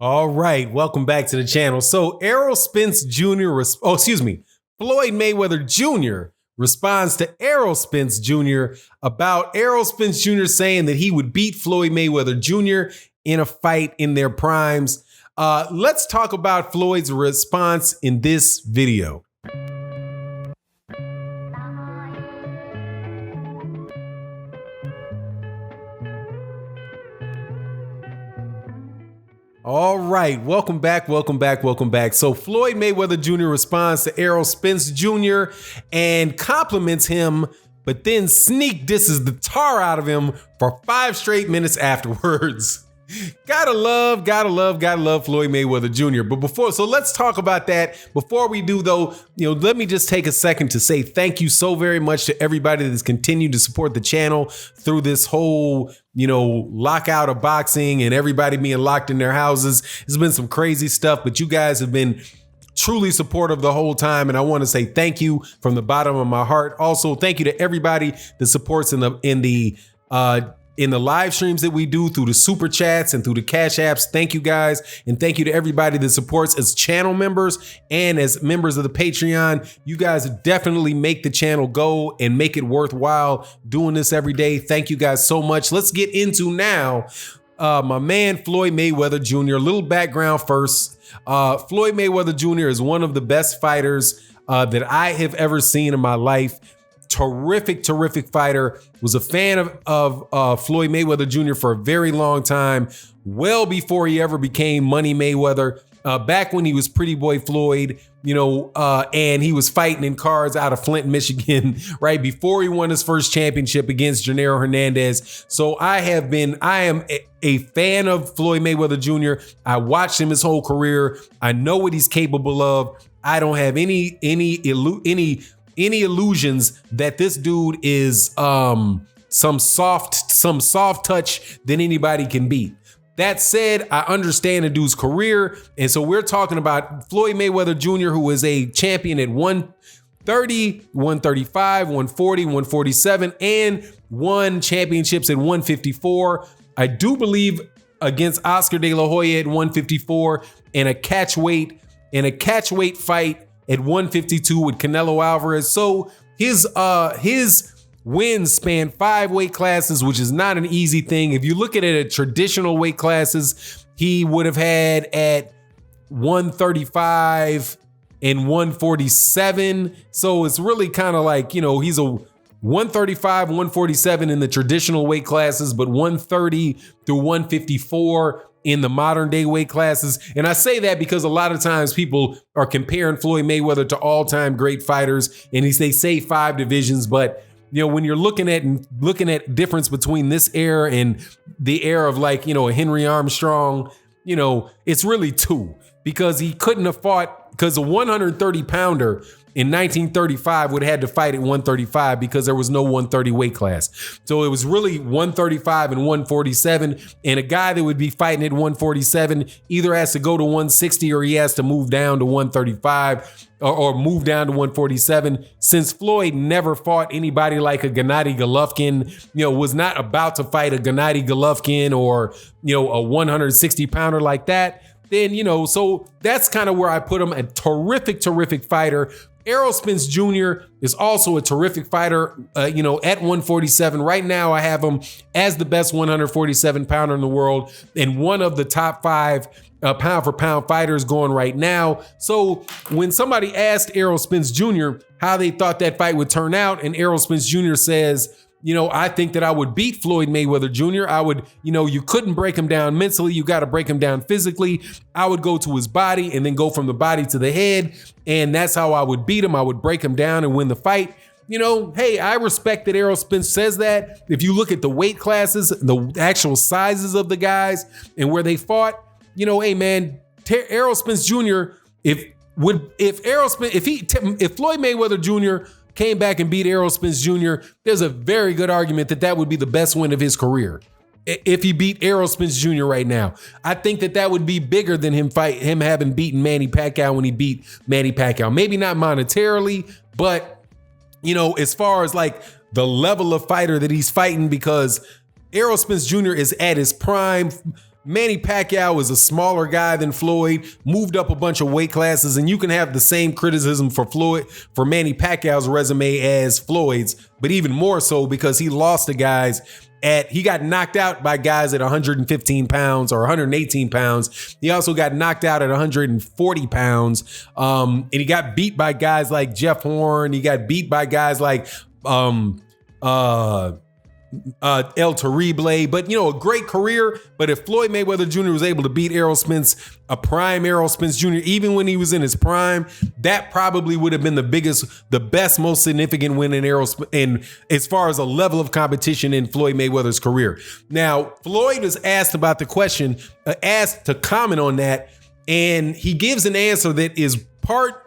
All right, welcome back to the channel. So Errol Spence Jr. Floyd Mayweather Jr. responds to Errol Spence Jr. about Errol Spence Jr. saying that he would beat Floyd Mayweather Jr. in a fight in their primes. Let's talk about Floyd's response in this video. All right, welcome back. So Floyd Mayweather Jr. responds to Errol Spence Jr. and compliments him, but then sneak disses the tar out of him for 5 straight minutes afterwards. Gotta love Floyd Mayweather Jr. But let's talk about that. Before we do though, let me just take a second to say thank you so very much to everybody that's continued to support the channel through this whole, lockout of boxing and everybody being locked in their houses. It's been some crazy stuff, but you guys have been truly supportive the whole time, and I want to say thank you from the bottom of my heart. Also, thank you to everybody that supports in the live streams that we do through the super chats and through the cash apps. Thank you guys. And thank you to everybody that supports as channel members and as members of the Patreon. You guys definitely make the channel go and make it worthwhile doing this every day. Thank you guys so much. Let's get into now my man, Floyd Mayweather Jr. A little background first. Floyd Mayweather Jr. is one of the best fighters that I have ever seen in my life. Terrific fighter. Was a fan of Floyd Mayweather Jr. for a very long time, well before he ever became Money Mayweather. Back when he was Pretty Boy Floyd, and he was fighting in cars out of Flint, Michigan, right before he won his first championship against Gennaro Hernandez. So I am a fan of Floyd Mayweather Jr. I watched him his whole career. I know what he's capable of. I don't have any illusions that this dude is some soft touch than anybody can beat. That said, I understand the dude's career, and so we're talking about Floyd Mayweather Jr., who is a champion at 130, 135, 140, 147, and won championships at 154. I do believe against Oscar De La Hoya at 154, and a catch weight fight at 152 with Canelo Alvarez. So his wins span 5 weight classes, which is not an easy thing. If you look at it at traditional weight classes, he would have had at 135 and 147. So it's really kind of like, he's a 135, 147 in the traditional weight classes, but 130 through 154 in the modern day weight classes. And I say that because a lot of times people are comparing Floyd Mayweather to all-time great fighters, and they say 5 divisions, but when you're looking at difference between this era and the era of a Henry Armstrong, it's really 2, because he couldn't have fought, because a 130 pounder in 1935 would have had to fight at 135 because there was no 130 weight class. So it was really 135 and 147. And a guy that would be fighting at 147 either has to go to 160 or he has to move down to 135 or move down to 147. Since Floyd never fought anybody like a Gennady Golovkin, was not about to fight a Gennady Golovkin or, a 160 pounder like that, then, so that's kind of where I put him. A terrific fighter. Errol Spence Jr. is also a terrific fighter, at 147. Right now, I have him as the best 147 pounder in the world and one of the top 5 pound for pound fighters going right now. So when somebody asked Errol Spence Jr. how they thought that fight would turn out, and Errol Spence Jr. says, I think that I would beat Floyd Mayweather Jr. I would, you couldn't break him down mentally. You got to break him down physically. I would go to his body and then go from the body to the head. And that's how I would beat him. I would break him down and win the fight. Hey, I respect that Errol Spence says that. If you look at the weight classes, the actual sizes of the guys and where they fought, hey man, Errol Spence Jr., if Floyd Mayweather Jr. came back and beat Errol Spence Jr., there's a very good argument that would be the best win of his career. If he beat Errol Spence Jr. right now, I think that would be bigger than him having beaten Manny Pacquiao when he beat Manny Pacquiao. Maybe not monetarily, but as far as the level of fighter that he's fighting, because Errol Spence Jr. is at his prime Manny Pacquiao is a smaller guy than Floyd, moved up a bunch of weight classes, and you can have the same criticism for Manny Pacquiao's resume as Floyd's, but even more so because he lost to guys he got knocked out by guys at 115 pounds or 118 pounds. He also got knocked out at 140 pounds. And he got beat by guys like Jeff Horn. He got beat by guys like El Terrible, but a great career. But if Floyd Mayweather Jr. was able to beat a prime Errol Spence Jr., even when he was in his prime, that probably would have been the best, most significant win in as far as a level of competition in Floyd Mayweather's career. Now, Floyd was asked about the question, asked to comment on that, and he gives an answer that is part,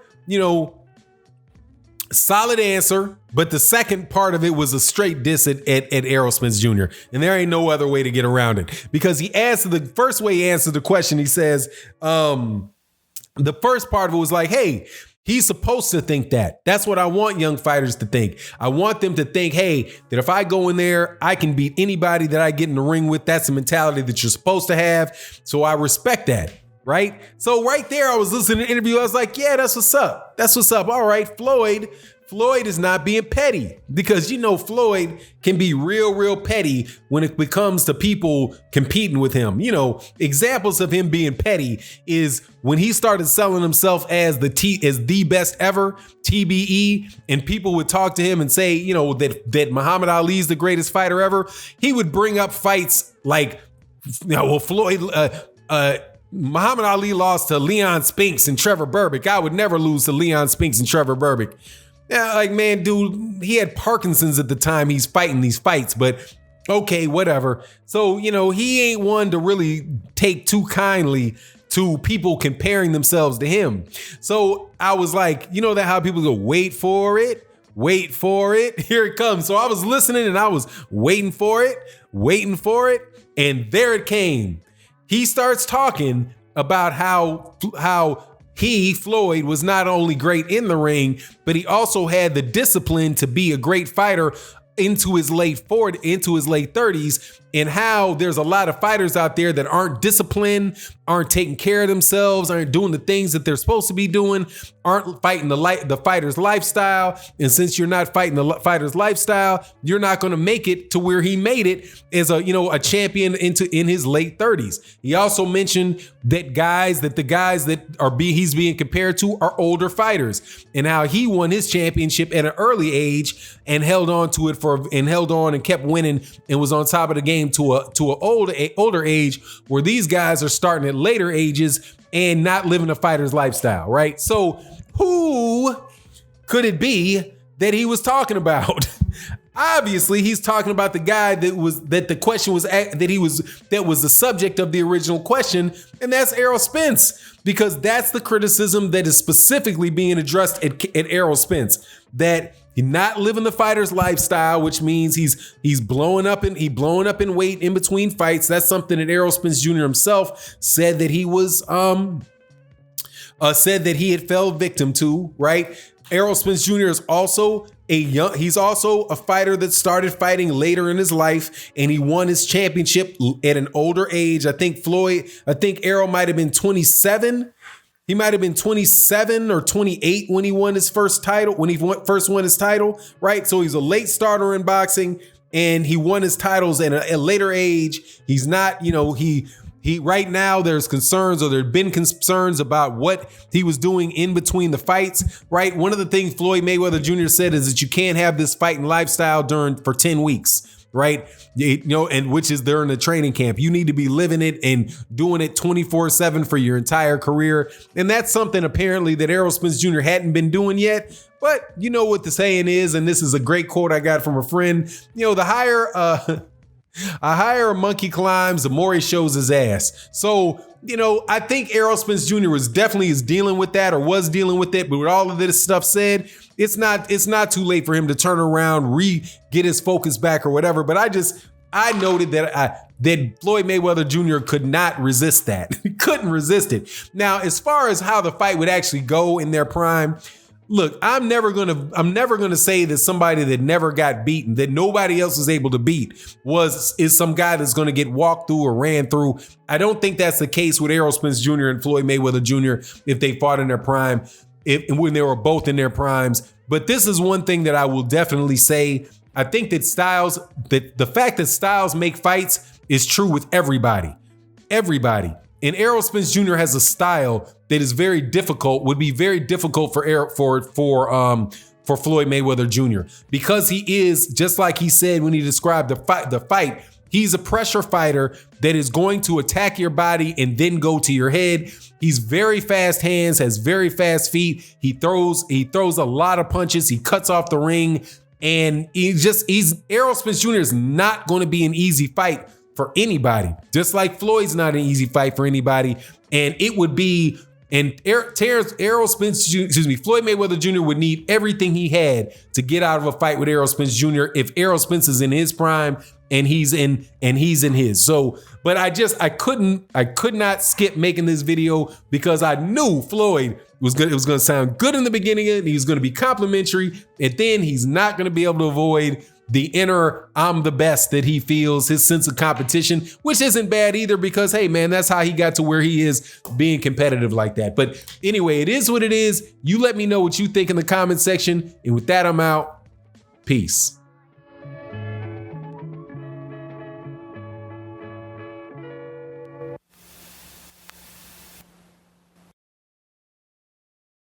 solid answer, but the second part of it was a straight diss at Errol Spence Jr. And there ain't no other way to get around it, because the first way he answered the question, he says, the first part of it was like, hey, he's supposed to think that. That's what I want young fighters to think. I want them to think, hey, that if I go in there, I can beat anybody that I get in the ring with. That's the mentality that you're supposed to have. So I respect that. Right? So right there, I was listening to the interview. I was like, yeah, that's what's up. That's what's up. All right, Floyd is not being petty, because Floyd can be real petty when it comes to people competing with him. Examples of him being petty is when he started selling himself as the best ever, TBE, and people would talk to him and say, that Muhammad Ali is the greatest fighter ever. He would bring up fights like, Muhammad Ali lost to Leon Spinks and Trevor Berbick. I would never lose to Leon Spinks and Trevor Berbick. Yeah, like, man, dude, he had Parkinson's at the time he's fighting these fights, but okay, whatever. So, he ain't one to really take too kindly to people comparing themselves to him. So I was like, that how people go, wait for it, here it comes. So I was listening and I was waiting for it, and there it came. He starts talking about how Floyd was not only great in the ring, but he also had the discipline to be a great fighter into his late 30s, and how there's a lot of fighters out there that aren't disciplined, aren't taking care of themselves, aren't doing the things that they're supposed to be doing, aren't fighting the fighter's lifestyle. And since you're not fighting the fighter's lifestyle, you're not going to make it to where he made it as a champion in his late 30s. He also mentioned that the guys that he's being compared to are older fighters, and how he won his championship at an early age and held on to it and kept winning and was on top of the game to an older age, where these guys are starting at later ages and not living a fighter's lifestyle, right? So who could it be that he was talking about? Obviously, he's talking about the guy that was the subject of the original question, and that's Errol Spence, because that's the criticism that is specifically being addressed at Errol Spence, that he's not living the fighter's lifestyle, which means he's blowing up in weight in between fights. That's something that Errol Spence Jr. himself said that he had fell victim to, right? Errol Spence Jr. is also he's also a fighter that started fighting later in his life, and he won his championship at an older age. I think Errol might have been 27. He might have been 27 or 28 when he won his first title, first won his title, right? So he's a late starter in boxing, and he won his titles at a later age. He's not, he right now there have been concerns about what he was doing in between the fights, right? One of the things Floyd Mayweather Jr. said is that you can't have this fighting lifestyle for 10 weeks, right? And which is during the training camp. You need to be living it and doing it 24/7 for your entire career. And that's something apparently that Errol Spence Jr. hadn't been doing yet. But you know what the saying is, and this is a great quote I got from a friend, the higher a monkey climbs, the more he shows his ass. So, I think Errol Spence Jr. was dealing with that, or was dealing with it. But with all of this stuff said, it's not too late for him to turn around, get his focus back or whatever. But I noted that Floyd Mayweather Jr. could not resist that. He couldn't resist it. Now, as far as how the fight would actually go in their prime, look, I'm never gonna say that somebody that never got beaten, that nobody else is able to beat, is some guy that's gonna get walked through or ran through. I don't think that's the case with Errol Spence Jr. and Floyd Mayweather Jr. if they fought in their prime, when they were both in their primes. But this is one thing that I will definitely say. I think that the fact that styles make fights is true with everybody. Everybody. And Errol Spence Jr. has a style that is very difficult, would be very difficult for Floyd Mayweather Jr. because he is, just like he said when he described the fight, he's a pressure fighter that is going to attack your body and then go to your head. He's very fast hands, has very fast feet. He throws a lot of punches. He cuts off the ring, and Errol Spence Jr. is not going to be an easy fight for anybody, just like Floyd's not an easy fight for anybody. And it would be, and Floyd Mayweather Jr. would need everything he had to get out of a fight with Errol Spence Jr. if Errol Spence is in his prime and he's in his. So, but I could not skip making this video because I knew Floyd was good. It was going to sound good in the beginning, and he was going to be complimentary, and then he's not going to be able to avoid the inner I'm the best that he feels, his sense of competition, which isn't bad either because, hey, man, that's how he got to where he is, being competitive like that. But anyway, it is what it is. You let me know what you think in the comment section. And with that, I'm out. Peace.